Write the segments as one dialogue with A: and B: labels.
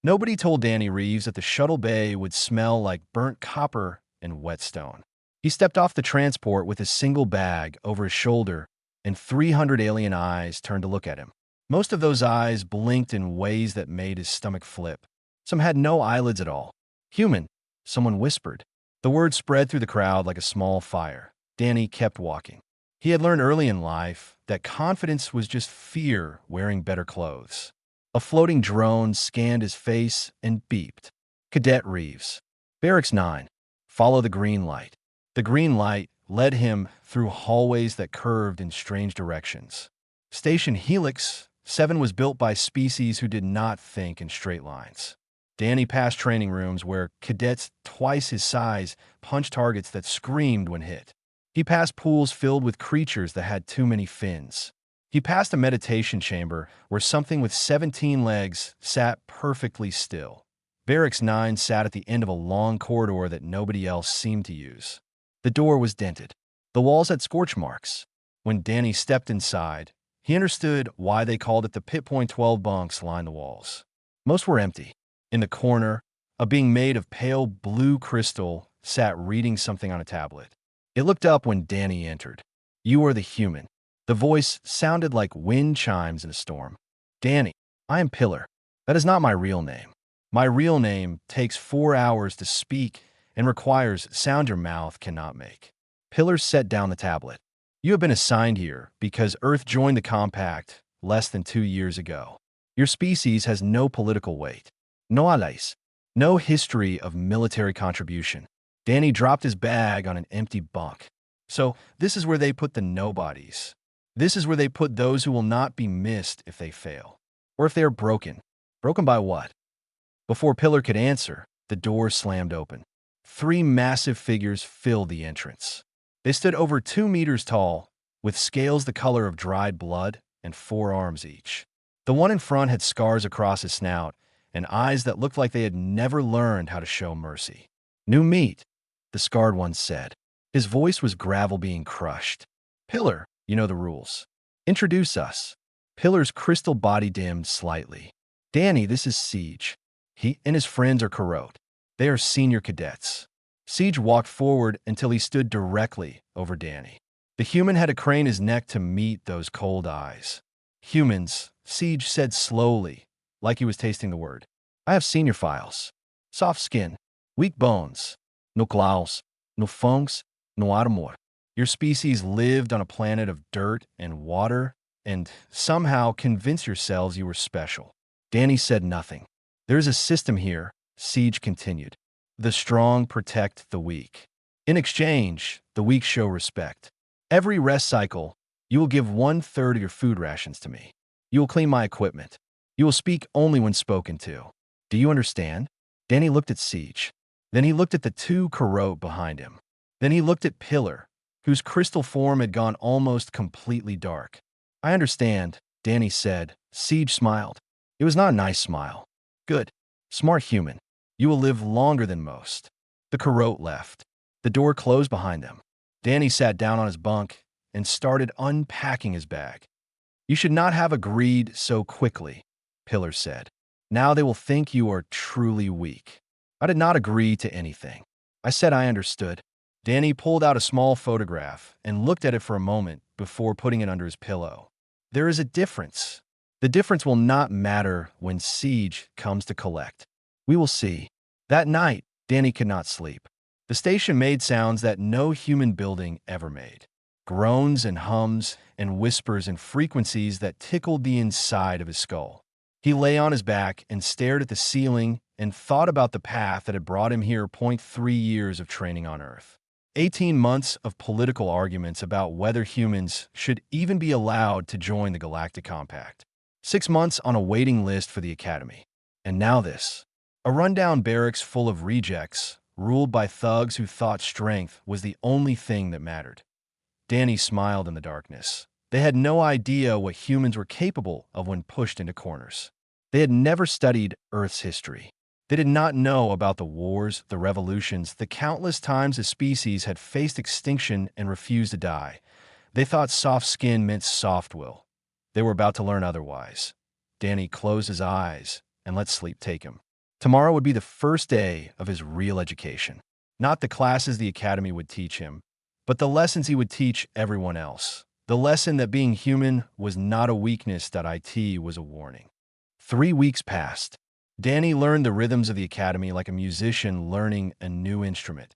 A: Nobody told Danny Reeves that the shuttle bay would smell like burnt copper and whetstone. He stepped off the transport with his single bag over his shoulder, and 300 alien eyes turned to look at him. Most of those eyes blinked in ways that made his stomach flip. Some had no eyelids at all. Human, someone whispered. The word spread through the crowd like a small fire. Danny kept walking. He had learned early in life that confidence was just fear wearing better clothes. A floating drone scanned his face and beeped. Cadet Reeves. Barracks 9. Follow the green light. The green light led him through hallways that curved in strange directions. Station Helix 7 was built by species who did not think in straight lines. Danny passed training rooms where cadets twice his size punched targets that screamed when hit. He passed pools filled with creatures that had too many fins. He passed a meditation chamber where something with 17 legs sat perfectly still. Barracks 9 sat at the end of a long corridor that nobody else seemed to use. The door was dented. The walls had scorch marks. When Danny stepped inside, he understood why they called it the pit point. 12 bunks lined the walls. Most were empty. In the corner, a being made of pale blue crystal sat reading something on a tablet. It looked up when Danny entered. "You are the human." The voice sounded like wind chimes in a storm. "Danny, I am Pillar. That is not my real name. My real name takes 4 hours to speak and requires sound your mouth cannot make." Pillar set down the tablet. "You have been assigned here because Earth joined the compact less than 2 years ago. Your species has no political weight. No allies. No history of military contribution." Danny dropped his bag on an empty bunk. "So, this is where they put the nobodies. This is where they put those who will not be missed if they fail. Or if they are broken. Broken by what?" Before Pillar could answer, the door slammed open. 3 massive figures filled the entrance. They stood over 2 meters tall, with scales the color of dried blood and 4 arms each. The one in front had scars across his snout and eyes that looked like they had never learned how to show mercy. "New meat," the scarred one said. His voice was gravel being crushed. "Pillar, you know the rules. Introduce us." Pillar's crystal body dimmed slightly. "Danny, this is Siege. He and his friends are Corot. They are senior cadets." Siege walked forward until he stood directly over Danny. The human had to crane his neck to meet those cold eyes. "Humans," Siege said slowly, like he was tasting the word. "I have senior files. Soft skin, weak bones, no claws, no fangs, no armor. Your species lived on a planet of dirt and water, and somehow convince yourselves you were special." Danny said nothing. "There is a system here," Siege continued. "The strong protect the weak. In exchange, the weak show respect. Every rest cycle, you will give 1/3 of your food rations to me. You will clean my equipment. You will speak only when spoken to. Do you understand?" Danny looked at Siege. Then he looked at the 2 Corot behind him. Then he looked at Pillar, whose crystal form had gone almost completely dark. "I understand," Danny said. Siege smiled. It was not a nice smile. "Good. Smart human. You will live longer than most." The Corot left. The door closed behind them. Danny sat down on his bunk and started unpacking his bag. "You should not have agreed so quickly," Pillar said. "Now they will think you are truly weak." "I did not agree to anything. I said I understood." Danny pulled out a small photograph and looked at it for a moment before putting it under his pillow. "There is a difference. The difference will not matter when Siege comes to collect. We will see." That night, Danny could not sleep. The station made sounds that no human building ever made. Groans and hums and whispers and frequencies that tickled the inside of his skull. He lay on his back and stared at the ceiling and thought about the path that had brought him here. 3 years of training on Earth. 18 months of political arguments about whether humans should even be allowed to join the Galactic Compact. 6 months on a waiting list for the Academy. And now this. A rundown barracks full of rejects, ruled by thugs who thought strength was the only thing that mattered. Danny smiled in the darkness. They had no idea what humans were capable of when pushed into corners. They had never studied Earth's history. They did not know about the wars, the revolutions, the countless times a species had faced extinction and refused to die. They thought soft skin meant soft will. They were about to learn otherwise. Danny closed his eyes and let sleep take him. Tomorrow would be the first day of his real education. Not the classes the academy would teach him, but the lessons he would teach everyone else. The lesson that being human was not a weakness, that IT was a warning. 3 weeks passed. Danny learned the rhythms of the academy like a musician learning a new instrument.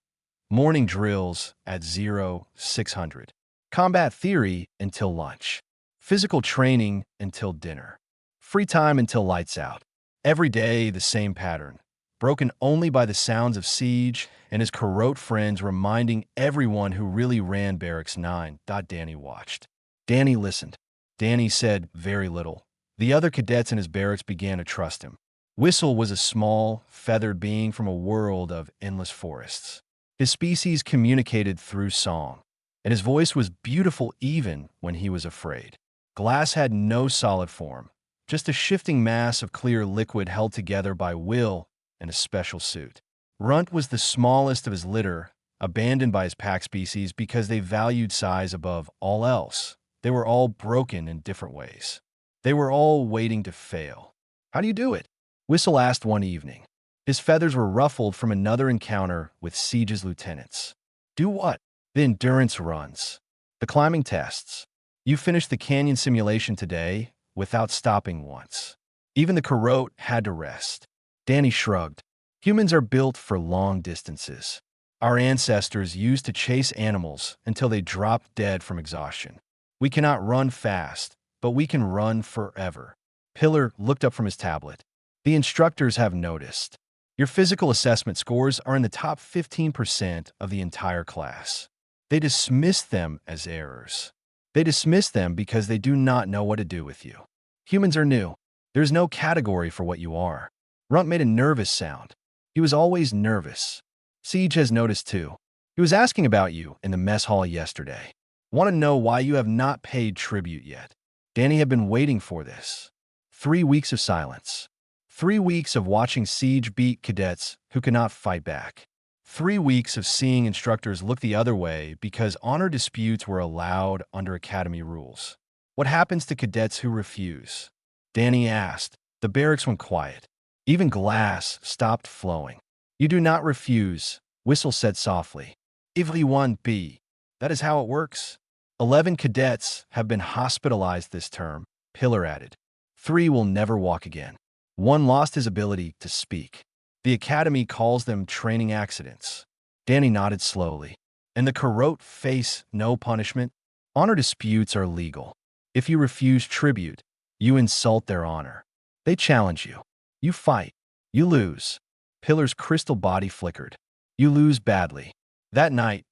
A: Morning drills at 0600. Combat theory until lunch. Physical training until dinner. Free time until lights out. Every day the same pattern, broken only by the sounds of Siege and his corrupt friends reminding everyone who really ran Barracks 9. Danny watched. Danny listened. Danny said very little. The other cadets in his barracks began to trust him. Whistle was a small, feathered being from a world of endless forests. His species communicated through song, and his voice was beautiful even when he was afraid. Glass had no solid form, just a shifting mass of clear liquid held together by will and a special suit. Runt was the smallest of his litter, abandoned by his pack species because they valued size above all else. They were all broken in different ways. They were all waiting to fail. "How do you do it?" Whistle asked one evening. His feathers were ruffled from another encounter with Siege's lieutenants. "Do what?" "The endurance runs. The climbing tests. You finished the canyon simulation today without stopping once. Even the Carrot had to rest." Danny shrugged. "Humans are built for long distances. Our ancestors used to chase animals until they dropped dead from exhaustion. We cannot run fast, but we can run forever." Pillar looked up from his tablet. "The instructors have noticed. Your physical assessment scores are in the top 15% of the entire class. They dismiss them as errors. They dismiss them because they do not know what to do with you. Humans are new. There's no category for what you are." Runt made a nervous sound. He was always nervous. "Siege has noticed too. He was asking about you in the mess hall yesterday. Want to know why you have not paid tribute yet." Danny had been waiting for this. 3 weeks of silence. 3 weeks of watching Siege beat cadets who could not fight back. 3 weeks of seeing instructors look the other way because honor disputes were allowed under academy rules. "What happens to cadets who refuse?" Danny asked. The barracks went quiet. Even glass stopped flowing. "You do not refuse," Whistle said softly. "Everyone be. That is how it works." 11 cadets have been hospitalized this term, Pillar added. 3 will never walk again. 1 lost his ability to speak. The academy calls them training accidents. Danny nodded slowly. "And the Carrot face no punishment? Honor disputes are legal. If you refuse tribute, you insult their honor. They challenge you. You fight. You lose." Pillar's crystal body flickered. "You lose badly." That night,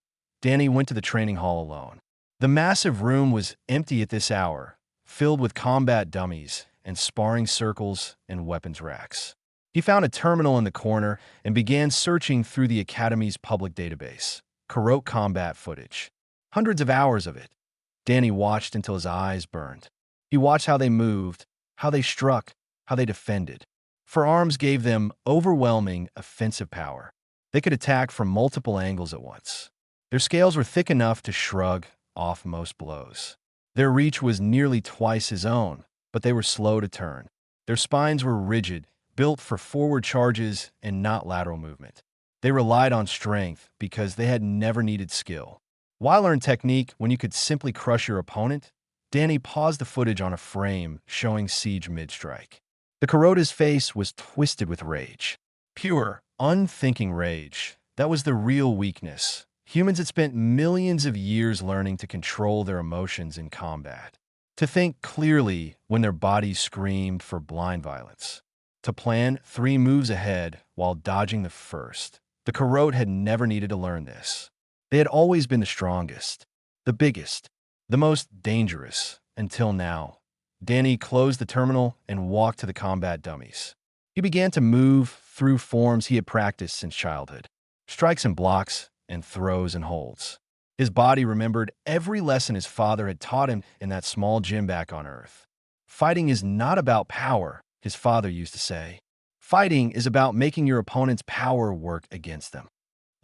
A: Danny went to the training hall alone. The massive room was empty at this hour, filled with combat dummies and sparring circles and weapons racks. He found a terminal in the corner and began searching through the Academy's public database. Carrot combat footage. Hundreds of hours of it. Danny watched until his eyes burned. He watched how they moved, how they struck, how they defended. Firearms gave them overwhelming offensive power. They could attack from multiple angles at once. Their scales were thick enough to shrug off most blows. Their reach was nearly twice his own, but they were slow to turn. Their spines were rigid, built for forward charges and not lateral movement. They relied on strength because they had never needed skill. Why learn technique when you could simply crush your opponent? Danny paused the footage on a frame showing Siege mid-strike. The Carrota's face was twisted with rage. Pure, unthinking rage. That was the real weakness. Humans had spent millions of years learning to control their emotions in combat. To think clearly when their bodies screamed for blind violence. To plan 3 moves ahead while dodging the first. The Carrot had never needed to learn this. They had always been the strongest, the biggest, the most dangerous, until now. Danny closed the terminal and walked to the combat dummies. He began to move through forms he had practiced since childhood. Strikes and blocks, and throws and holds. His body remembered every lesson his father had taught him in that small gym back on Earth. Fighting is not about power, his father used to say. Fighting is about making your opponent's power work against them.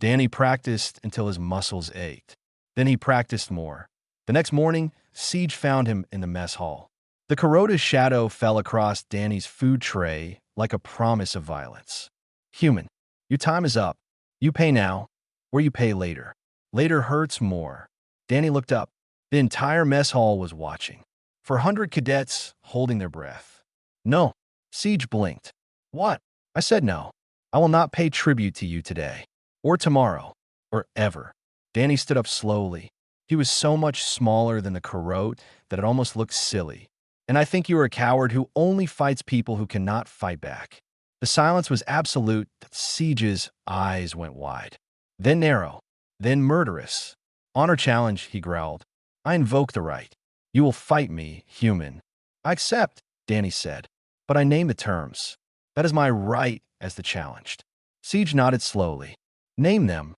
A: Danny practiced until his muscles ached. Then he practiced more. The next morning, Siege found him in the mess hall. The Carrota's shadow fell across Danny's food tray like a promise of violence. Human, your time is up. You pay now, or you pay later. Later hurts more. Danny looked up. The entire mess hall was watching. 400 cadets holding their breath. No. Siege blinked. What? I said no. I will not pay tribute to you today, or tomorrow, or ever. Danny stood up slowly. He was so much smaller than the Cadet that it almost looked silly. And I think you are a coward who only fights people who cannot fight back. The silence was absolute. Siege's eyes went wide, then narrow, then murderous. Honor challenge, he growled. I invoke the right. You will fight me, human. I accept, Danny said, but I name the terms. That is my right as the challenged. Siege nodded slowly. Name them.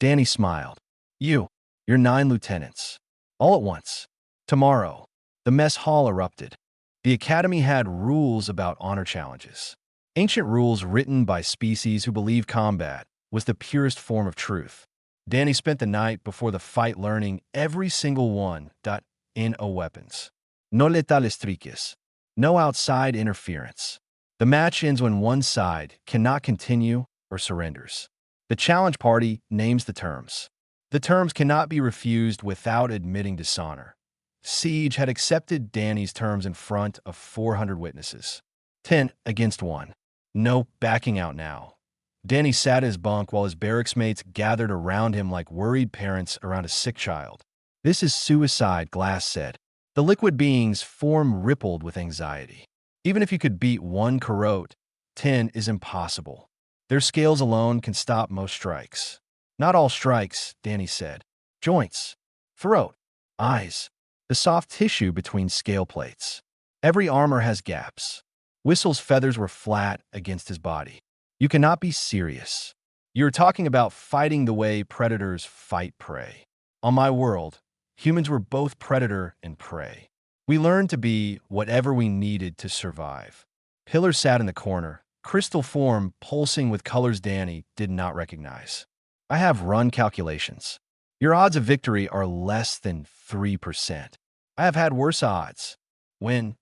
A: Danny smiled. Your 9 lieutenants. All at once. Tomorrow. The mess hall erupted. The academy had rules about honor challenges. Ancient rules written by species who believe combat was the purest form of truth. Danny spent the night before the fight learning every single one. No weapons. No letales triques. No outside interference. The match ends when one side cannot continue or surrenders. The challenge party names the terms. The terms cannot be refused without admitting dishonor. Siege had accepted Danny's terms in front of 400 witnesses. 10 against 1. No backing out now. Danny sat in his bunk while his barracks mates gathered around him like worried parents around a sick child. This is suicide, Glass said. The liquid being's form rippled with anxiety. Even if you could beat one Cadet, 10 is impossible. Their scales alone can stop most strikes. Not all strikes, Danny said. Joints, throat, eyes, the soft tissue between scale plates. Every armor has gaps. Whistle's feathers were flat against his body. You cannot be serious. You're talking about fighting the way predators fight prey. On my world, humans were both predator and prey. We learned to be whatever we needed to survive. Pillar sat in the corner, crystal form pulsing with colors Danny did not recognize. I have run calculations. Your odds of victory are less than 3%. I have had worse odds. When?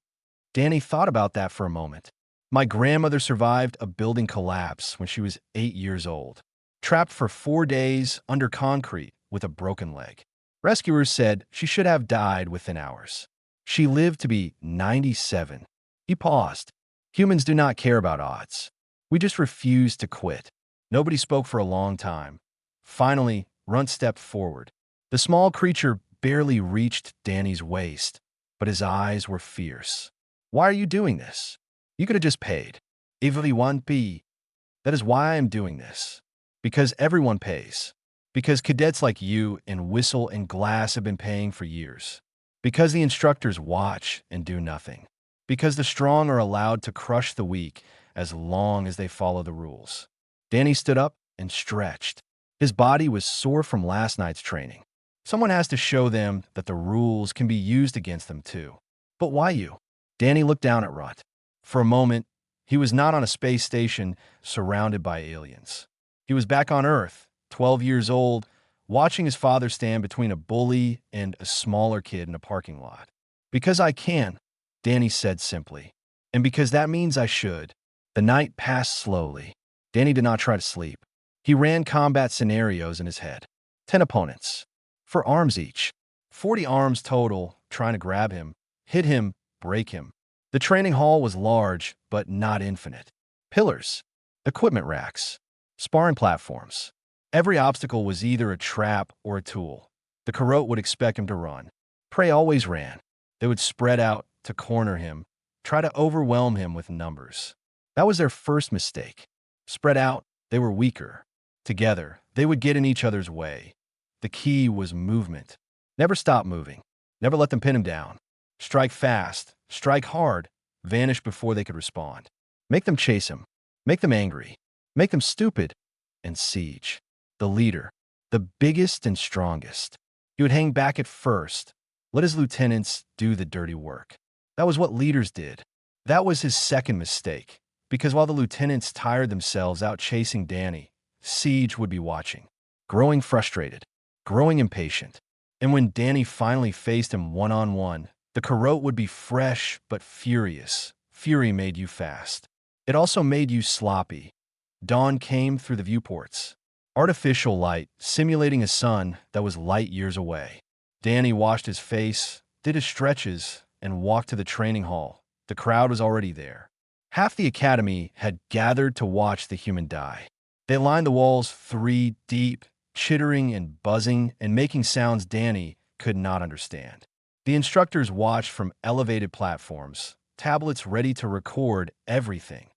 A: Danny thought about that for a moment. My grandmother survived a building collapse when she was 8 years old, trapped for 4 days under concrete with a broken leg. Rescuers said she should have died within hours. She lived to be 97. He paused. Humans do not care about odds. We just refuse to quit. Nobody spoke for a long time. Finally, Runt stepped forward. The small creature barely reached Danny's waist, but his eyes were fierce. Why are you doing this? You could have just paid. Everyone. That is why I am doing this. Because everyone pays. Because cadets like you and Whistle and Glass have been paying for years. Because the instructors watch and do nothing. Because the strong are allowed to crush the weak as long as they follow the rules. Danny stood up and stretched. His body was sore from last night's training. Someone has to show them that the rules can be used against them too. But why you? Danny looked down at Runt. For a moment, he was not on a space station surrounded by aliens. He was back on Earth, 12 years old, watching his father stand between a bully and a smaller kid in a parking lot. Because I can, Danny said simply. And because that means I should. The night passed slowly. Danny did not try to sleep. He ran combat scenarios in his head. 10 opponents. 4 arms each. 40 arms total, trying to grab him, hit him, break him. The training hall was large, but not infinite. Pillars, equipment racks, sparring platforms. Every obstacle was either a trap or a tool. The Cadet would expect him to run. Prey always ran. They would spread out to corner him, try to overwhelm him with numbers. That was their first mistake. Spread out, they were weaker. Together, they would get in each other's way. The key was movement. Never stop moving. Never let them pin him down. Strike fast, strike hard, vanish before they could respond. Make them chase him. Make them angry. Make them stupid. And Siege, the leader, the biggest and strongest. He would hang back at first, let his lieutenants do the dirty work. That was what leaders did. That was his second mistake, because while the lieutenants tired themselves out chasing Danny, Siege would be watching, growing frustrated, growing impatient. And when Danny finally faced him one-on-one, the Cadet would be fresh but furious. Fury made you fast. It also made you sloppy. Dawn came through the viewports. Artificial light, simulating a sun that was light years away. Danny washed his face, did his stretches, and walked to the training hall. The crowd was already there. Half the academy had gathered to watch the human die. They lined the walls 3 deep, chittering and buzzing and making sounds Danny could not understand. The instructors watched from elevated platforms, tablets ready to record everything.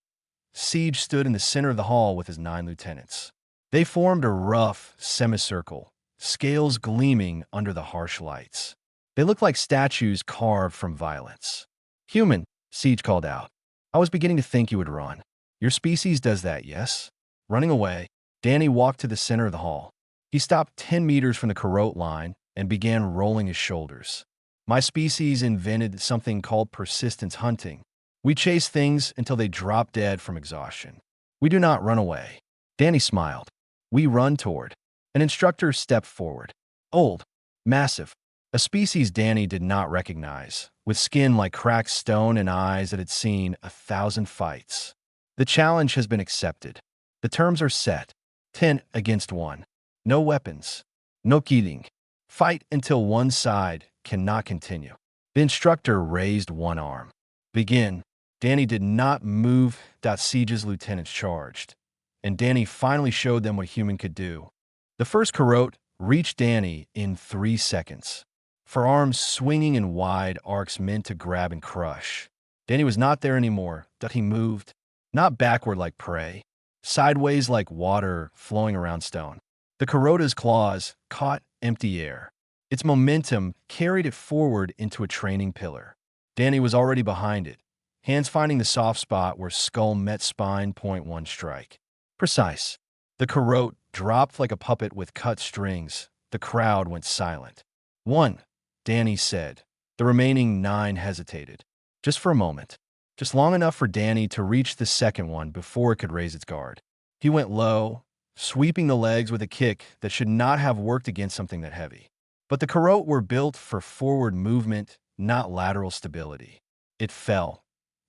A: Siege stood in the center of the hall with his 9 lieutenants. They formed a rough semicircle, scales gleaming under the harsh lights. They looked like statues carved from violence. "Human," Siege called out. "I was beginning to think you would run. Your species does that, yes?" Running away, Danny walked to the center of the hall. He stopped 10 meters from the Cadet line and began rolling his shoulders. "My species invented something called persistence hunting. We chase things until they drop dead from exhaustion. We do not run away." Danny smiled. "We run toward." An instructor stepped forward. Old, massive, a species Danny did not recognize, with skin like cracked stone and eyes that had seen 1,000 fights. "The challenge has been accepted. The terms are set. 10 against 1. No weapons. No kidding. Fight until one side cannot continue." The instructor raised one arm. "Begin." Danny did not move. Siege's lieutenants charged, and Danny finally showed them what a human could do. The first Cadet reached Danny in 3 seconds. Forearms swinging in wide arcs meant to grab and crush. Danny was not there anymore. He moved, not backward like prey, sideways like water flowing around stone. The Cadet's claws caught empty air. Its momentum carried it forward into a training pillar. Danny was already behind it, hands finding the soft spot where skull met spine. .1 strike. Precise. The Cadet dropped like a puppet with cut strings. The crowd went silent. "1," Danny said. The remaining 9 hesitated. Just for a moment. Just long enough for Danny to reach the second one before it could raise its guard. He went low, sweeping the legs with a kick that should not have worked against something that heavy. But the Cadet were built for forward movement, not lateral stability. It fell.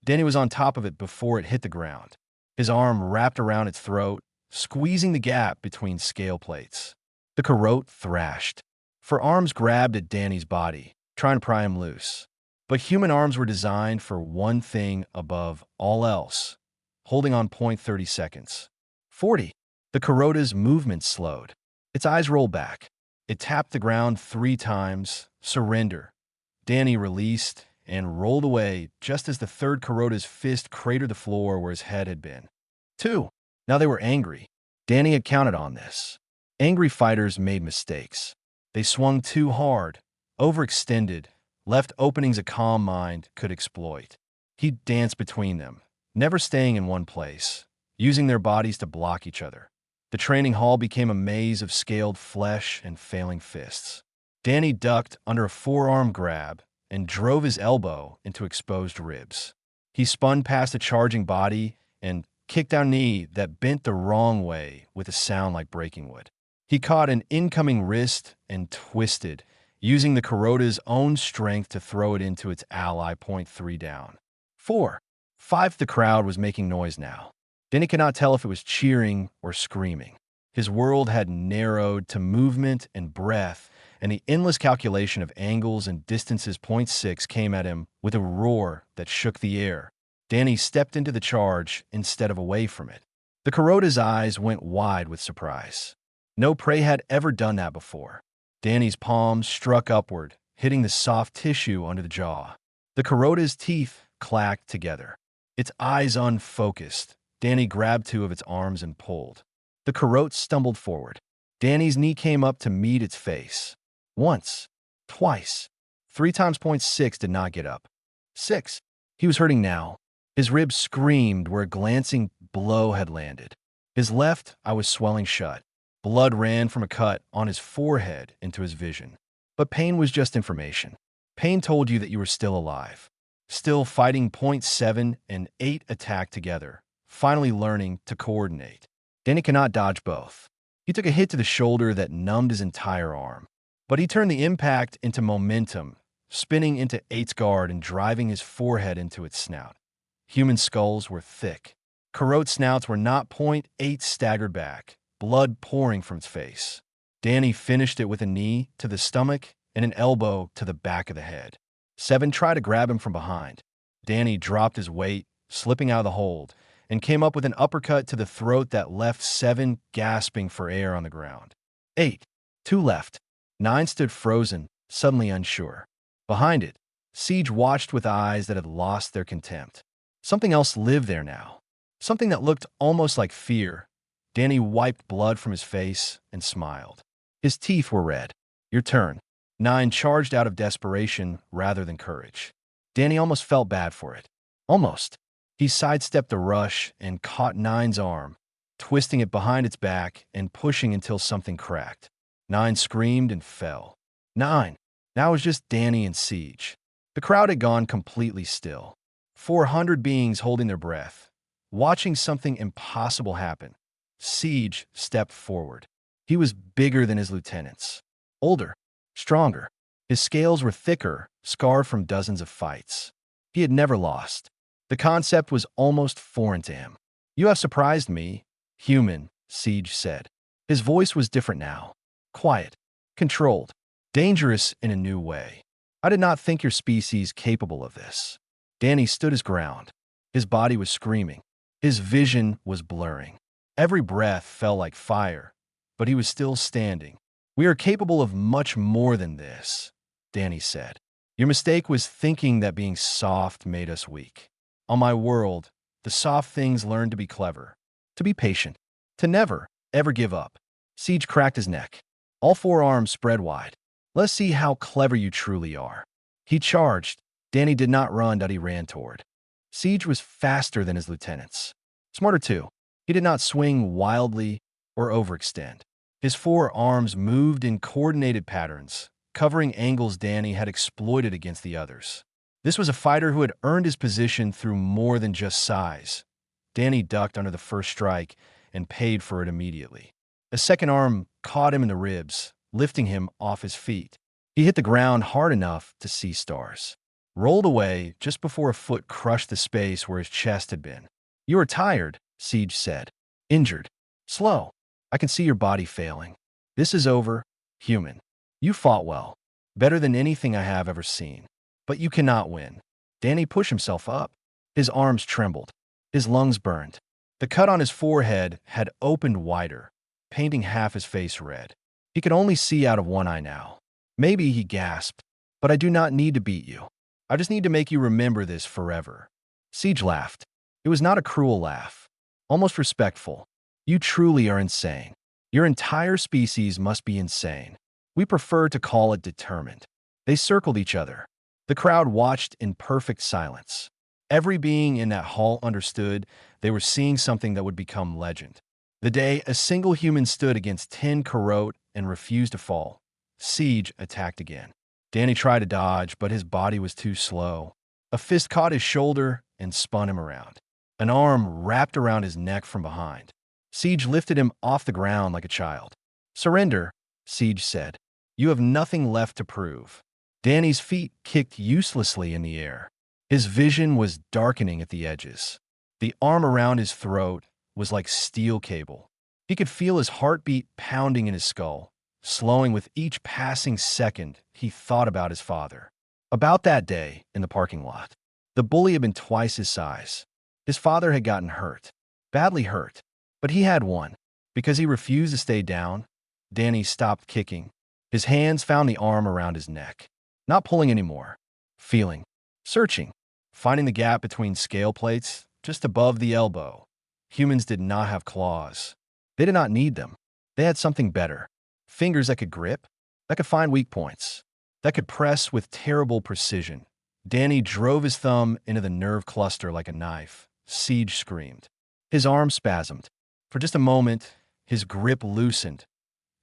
A: Danny was on top of it before it hit the ground. His arm wrapped around its throat, squeezing the gap between scale plates. The Cadet thrashed. Arms grabbed at Danny's body, trying to pry him loose. But human arms were designed for one thing above all else, holding on. 30 seconds. 40. The Cadet's movement slowed. Its eyes rolled back. It tapped the ground 3 times. Surrender. Danny released and rolled away just as the third Cadet's fist cratered the floor where his head had been. 2. Now they were angry. Danny had counted on this. Angry fighters made mistakes. They swung too hard, overextended, left openings a calm mind could exploit. He danced between them, never staying in one place, using their bodies to block each other. The training hall became a maze of scaled flesh and failing fists. Danny ducked under a forearm grab and drove his elbow into exposed ribs. He spun past a charging body and kicked down a knee that bent the wrong way with a sound like breaking wood. He caught an incoming wrist and twisted, using the Cadet's own strength to throw it into its ally. 3 down. 4. 5. The crowd was making noise now. Danny could not tell if it was cheering or screaming. His world had narrowed to movement and breath, and the endless calculation of angles and distances. 6 came at him with a roar that shook the air. Danny stepped into the charge instead of away from it. The Cadet's eyes went wide with surprise. No prey had ever done that before. Danny's palms struck upward, hitting the soft tissue under the jaw. The Cadet's teeth clacked together. Its eyes unfocused. Danny grabbed 2 of its arms and pulled. The Cadet stumbled forward. Danny's knee came up to meet its face. Once. Twice. 3 times. 6 did not get up. 6. He was hurting now. His ribs screamed where a glancing blow had landed. His left eye was swelling shut. Blood ran from a cut on his forehead into his vision. But pain was just information. Pain told you that you were still alive. Still fighting. 7 and 8 attacked together, finally learning to coordinate. Danny cannot dodge both. He took a hit to the shoulder that numbed his entire arm. But he turned the impact into momentum, spinning into 8's guard and driving his forehead into its snout. Human skulls were thick. Corot's snouts were not .8 staggered back, blood pouring from its face. Danny finished it with a knee to the stomach and an elbow to the back of the head. 7 tried to grab him from behind. Danny dropped his weight, slipping out of the hold, and came up with an uppercut to the throat that left 7 gasping for air on the ground. 8. 2 left. 9 stood frozen, suddenly unsure. Behind it, Siege watched with eyes that had lost their contempt. Something else lived there now. Something that looked almost like fear. Danny wiped blood from his face and smiled. His teeth were red. Your turn. 9 charged out of desperation rather than courage. Danny almost felt bad for it. Almost. He sidestepped the rush and caught 9's arm, twisting it behind its back and pushing until something cracked. 9 screamed and fell. 9. Now it was just Danny and Siege. The crowd had gone completely still. 400 beings holding their breath, watching something impossible happen. Siege stepped forward. He was bigger than his lieutenants. Older, stronger. His scales were thicker, scarred from dozens of fights. He had never lost. The concept was almost foreign to him. You have surprised me, human, Siege said. His voice was different now. Quiet, controlled, dangerous in a new way. I did not think your species capable of this. Danny stood his ground. His body was screaming. His vision was blurring. Every breath felt like fire, but he was still standing. We are capable of much more than this, Danny said. Your mistake was thinking that being soft made us weak. On my world, the soft things learn to be clever, to be patient, to never, ever give up. Siege cracked his neck. All 4 arms spread wide. Let's see how clever you truly are. He charged. Danny did not run, but he ran toward. Siege was faster than his lieutenants. Smarter too. He did not swing wildly or overextend. His 4 arms moved in coordinated patterns, covering angles Danny had exploited against the others. This was a fighter who had earned his position through more than just size. Danny ducked under the first strike and paid for it immediately. A second arm caught him in the ribs, lifting him off his feet. He hit the ground hard enough to see stars. Rolled away just before a foot crushed the space where his chest had been. You are tired, Siege said. Injured. Slow. I can see your body failing. This is over, human. You fought well. Better than anything I have ever seen. But you cannot win. Danny pushed himself up. His arms trembled. His lungs burned. The cut on his forehead had opened wider, painting half his face red. He could only see out of one eye now. Maybe, he gasped, but I do not need to beat you. I just need to make you remember this forever. Siege laughed. It was not a cruel laugh. Almost respectful. You truly are insane. Your entire species must be insane. We prefer to call it determined. They circled each other. The crowd watched in perfect silence. Every being in that hall understood they were seeing something that would become legend. The day a single human stood against 10 Corot and refused to fall, Siege attacked again. Danny tried to dodge, but his body was too slow. A fist caught his shoulder and spun him around. An arm wrapped around his neck from behind. Siege lifted him off the ground like a child. Surrender, Siege said. You have nothing left to prove. Danny's feet kicked uselessly in the air. His vision was darkening at the edges. The arm around his throat was like steel cable. He could feel his heartbeat pounding in his skull, slowing with each passing second he thought about his father. About that day in the parking lot, the bully had been twice his size. His father had gotten hurt, badly hurt, but he had won. Because he refused to stay down, Danny stopped kicking. His hands found the arm around his neck. Not pulling anymore. Feeling. Searching. Finding the gap between scale plates, just above the elbow. Humans did not have claws. They did not need them. They had something better. Fingers that could grip, that could find weak points, that could press with terrible precision. Danny drove his thumb into the nerve cluster like a knife. Siege screamed. His arm spasmed. For just a moment, his grip loosened.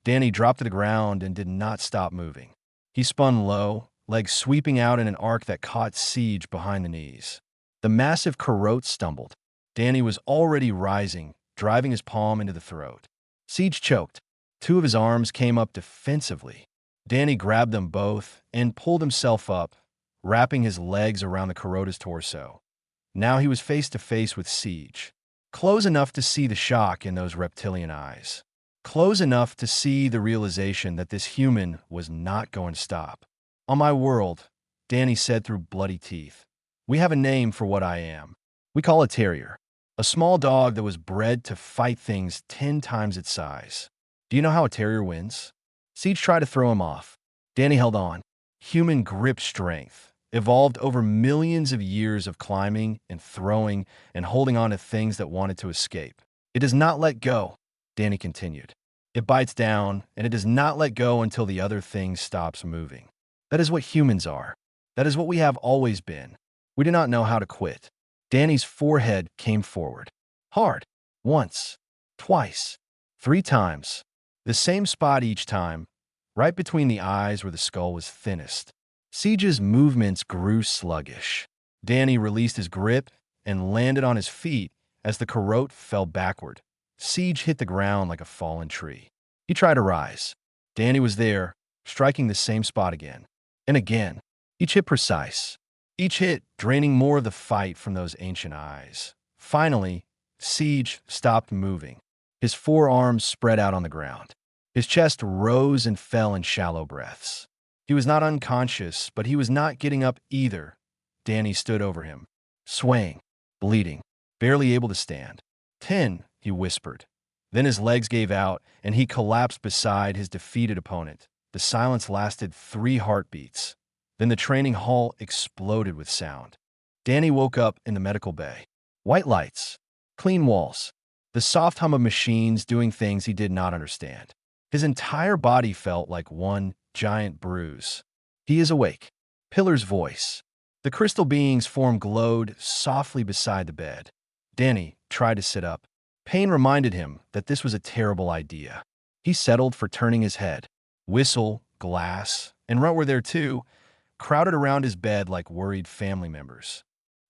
A: Danny dropped to the ground and did not stop moving. He spun low, legs sweeping out in an arc that caught Siege behind the knees. The massive Corot stumbled. Danny was already rising, driving his palm into the throat. Siege choked. 2 of his arms came up defensively. Danny grabbed them both and pulled himself up, wrapping his legs around the Corot's torso. Now he was face to face with Siege. Close enough to see the shock in those reptilian eyes. Close enough to see the realization that this human was not going to stop. On my world, Danny said through bloody teeth, we have a name for what I am. We call it Terrier. A small dog that was bred to fight things 10 times its size. Do you know how a terrier wins? Siege tried to throw him off. Danny held on. Human grip strength, evolved over millions of years of climbing and throwing and holding on to things that wanted to escape. It does not let go, Danny continued. It bites down, and it does not let go until the other thing stops moving. That is what humans are. That is what we have always been. We do not know how to quit. Danny's forehead came forward. Hard. Once. Twice. 3 times. The same spot each time, right between the eyes where the skull was thinnest. Siege's movements grew sluggish. Danny released his grip and landed on his feet as the Cadet fell backward. Siege hit the ground like a fallen tree. He tried to rise. Danny was there, striking the same spot again. And again. Each hit precise. Each hit draining more of the fight from those ancient eyes. Finally, Siege stopped moving. His forearms spread out on the ground. His chest rose and fell in shallow breaths. He was not unconscious, but he was not getting up either. Danny stood over him, swaying, bleeding, barely able to stand. 10, he whispered. Then his legs gave out, and he collapsed beside his defeated opponent. The silence lasted 3 heartbeats. Then the training hall exploded with sound. Danny woke up in the medical bay. White lights, clean walls, the soft hum of machines doing things he did not understand. His entire body felt like one giant bruise. He is awake. Pillar's voice. The crystal being's form glowed softly beside the bed. Danny tried to sit up. Pain reminded him that this was a terrible idea. He settled for turning his head. Whistle, Glass, and Runt were there too, crowded around his bed like worried family members.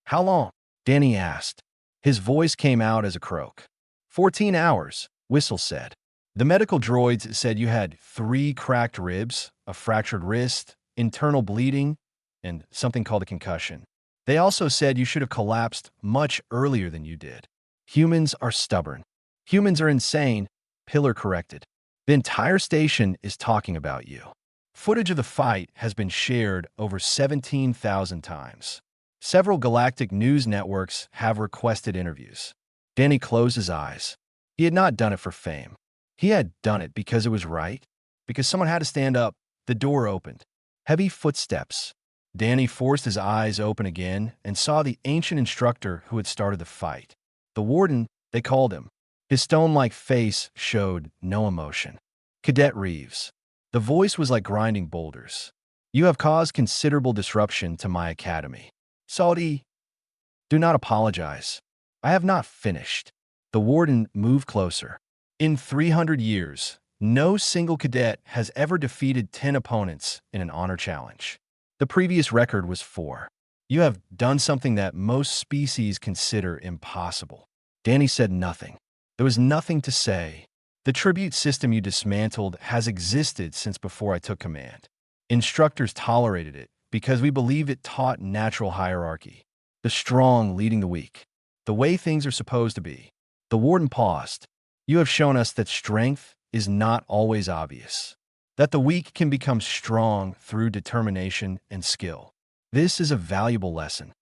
A: How long? Danny asked. His voice came out as a croak. 14 hours, Whistle said. The medical droids said you had 3 cracked ribs, a fractured wrist, internal bleeding, and something called a concussion. They also said you should have collapsed much earlier than you did. Humans are stubborn. Humans are insane, Pillar corrected. The entire station is talking about you. Footage of the fight has been shared over 17,000 times. Several galactic news networks have requested interviews. Danny closed his eyes. He had not done it for fame. He had done it because it was right, because someone had to stand up. The door opened. Heavy footsteps. Danny forced his eyes open again and saw the ancient instructor who had started the fight. The warden, they called him. His stone-like face showed no emotion. Cadet Reeves. The voice was like grinding boulders. You have caused considerable disruption to my academy. Saudi, do not apologize. I have not finished. The warden moved closer. In 300 years, no single cadet has ever defeated 10 opponents in an honor challenge. The previous record was 4. You have done something that most species consider impossible. Danny said nothing. There was nothing to say. The tribute system you dismantled has existed since before I took command. Instructors tolerated it because we believed it taught natural hierarchy. The strong leading the weak. The way things are supposed to be. The warden paused. You have shown us that strength is not always obvious. That the weak can become strong through determination and skill. This is a valuable lesson.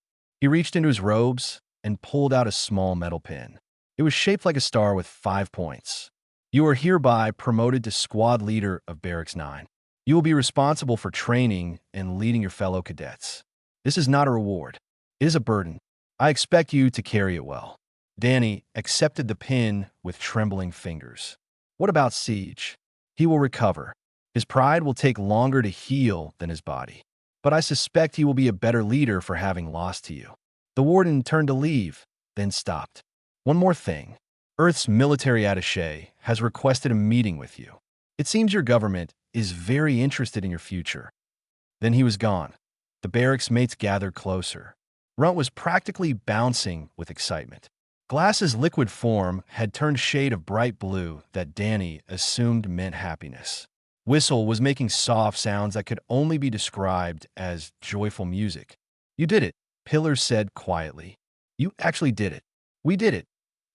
A: He reached into his robes and pulled out a small metal pin. It was shaped like a star with 5 points. You are hereby promoted to squad leader of Barracks 9. You will be responsible for training and leading your fellow cadets. This is not a reward. It is a burden. I expect you to carry it well. Danny accepted the pin with trembling fingers. What about Siege? He will recover. His pride will take longer to heal than his body. But I suspect he will be a better leader for having lost to you. The warden turned to leave, then stopped. One more thing. Earth's military attaché has requested a meeting with you. It seems your government is very interested in your future. Then he was gone. The barracks mates gathered closer. Runt was practically bouncing with excitement. Glass's liquid form had turned shade of bright blue that Danny assumed meant happiness. Whistle was making soft sounds that could only be described as joyful music. You did it, Pillar said quietly. You actually did it. We did it.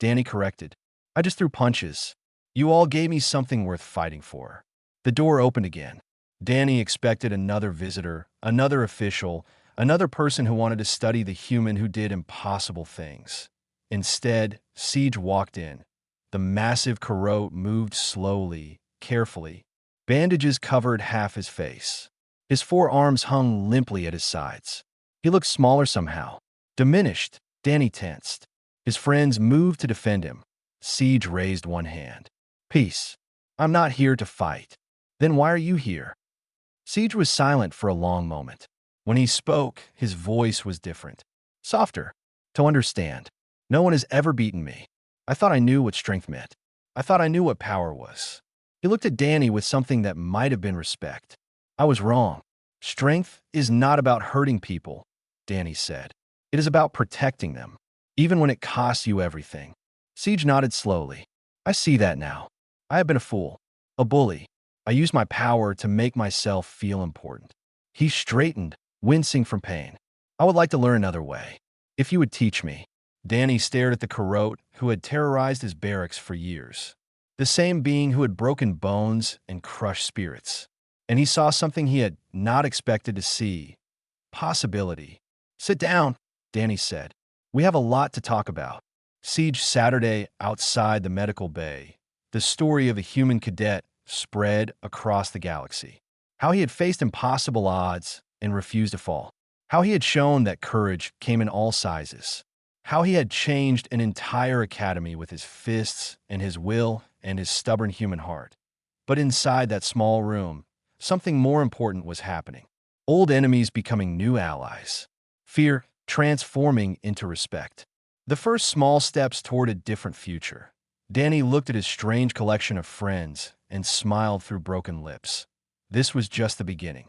A: Danny corrected. I just threw punches. You all gave me something worth fighting for. The door opened again. Danny expected another visitor, another official, another person who wanted to study the human who did impossible things. Instead, Siege walked in. The massive Cadet moved slowly, carefully. Bandages covered half his face. His forearms hung limply at his sides. He looked smaller somehow. Diminished, Danny tensed. His friends moved to defend him. Siege raised one hand. Peace. I'm not here to fight. Then why are you here? Siege was silent for a long moment. When he spoke, his voice was different. Softer. To understand. No one has ever beaten me. I thought I knew what strength meant. I thought I knew what power was. He looked at Danny with something that might have been respect. I was wrong. Strength is not about hurting people, Danny said. It is about protecting them, even when it costs you everything. Siege nodded slowly. I see that now. I have been a fool, a bully. I used my power to make myself feel important. He straightened, wincing from pain. I would like to learn another way. If you would teach me. Danny stared at the Cadet who had terrorized his barracks for years. The same being who had broken bones and crushed spirits. And he saw something he had not expected to see. Possibility. Sit down, Danny said. We have a lot to talk about. Siege Saturday outside the medical bay. The story of a human cadet spread across the galaxy. How he had faced impossible odds and refused to fall. How he had shown that courage came in all sizes. How he had changed an entire academy with his fists and his will and his stubborn human heart. But inside that small room, something more important was happening. Old enemies becoming new allies. Fear transforming into respect. The first small steps toward a different future. Danny looked at his strange collection of friends and smiled through broken lips. This was just the beginning.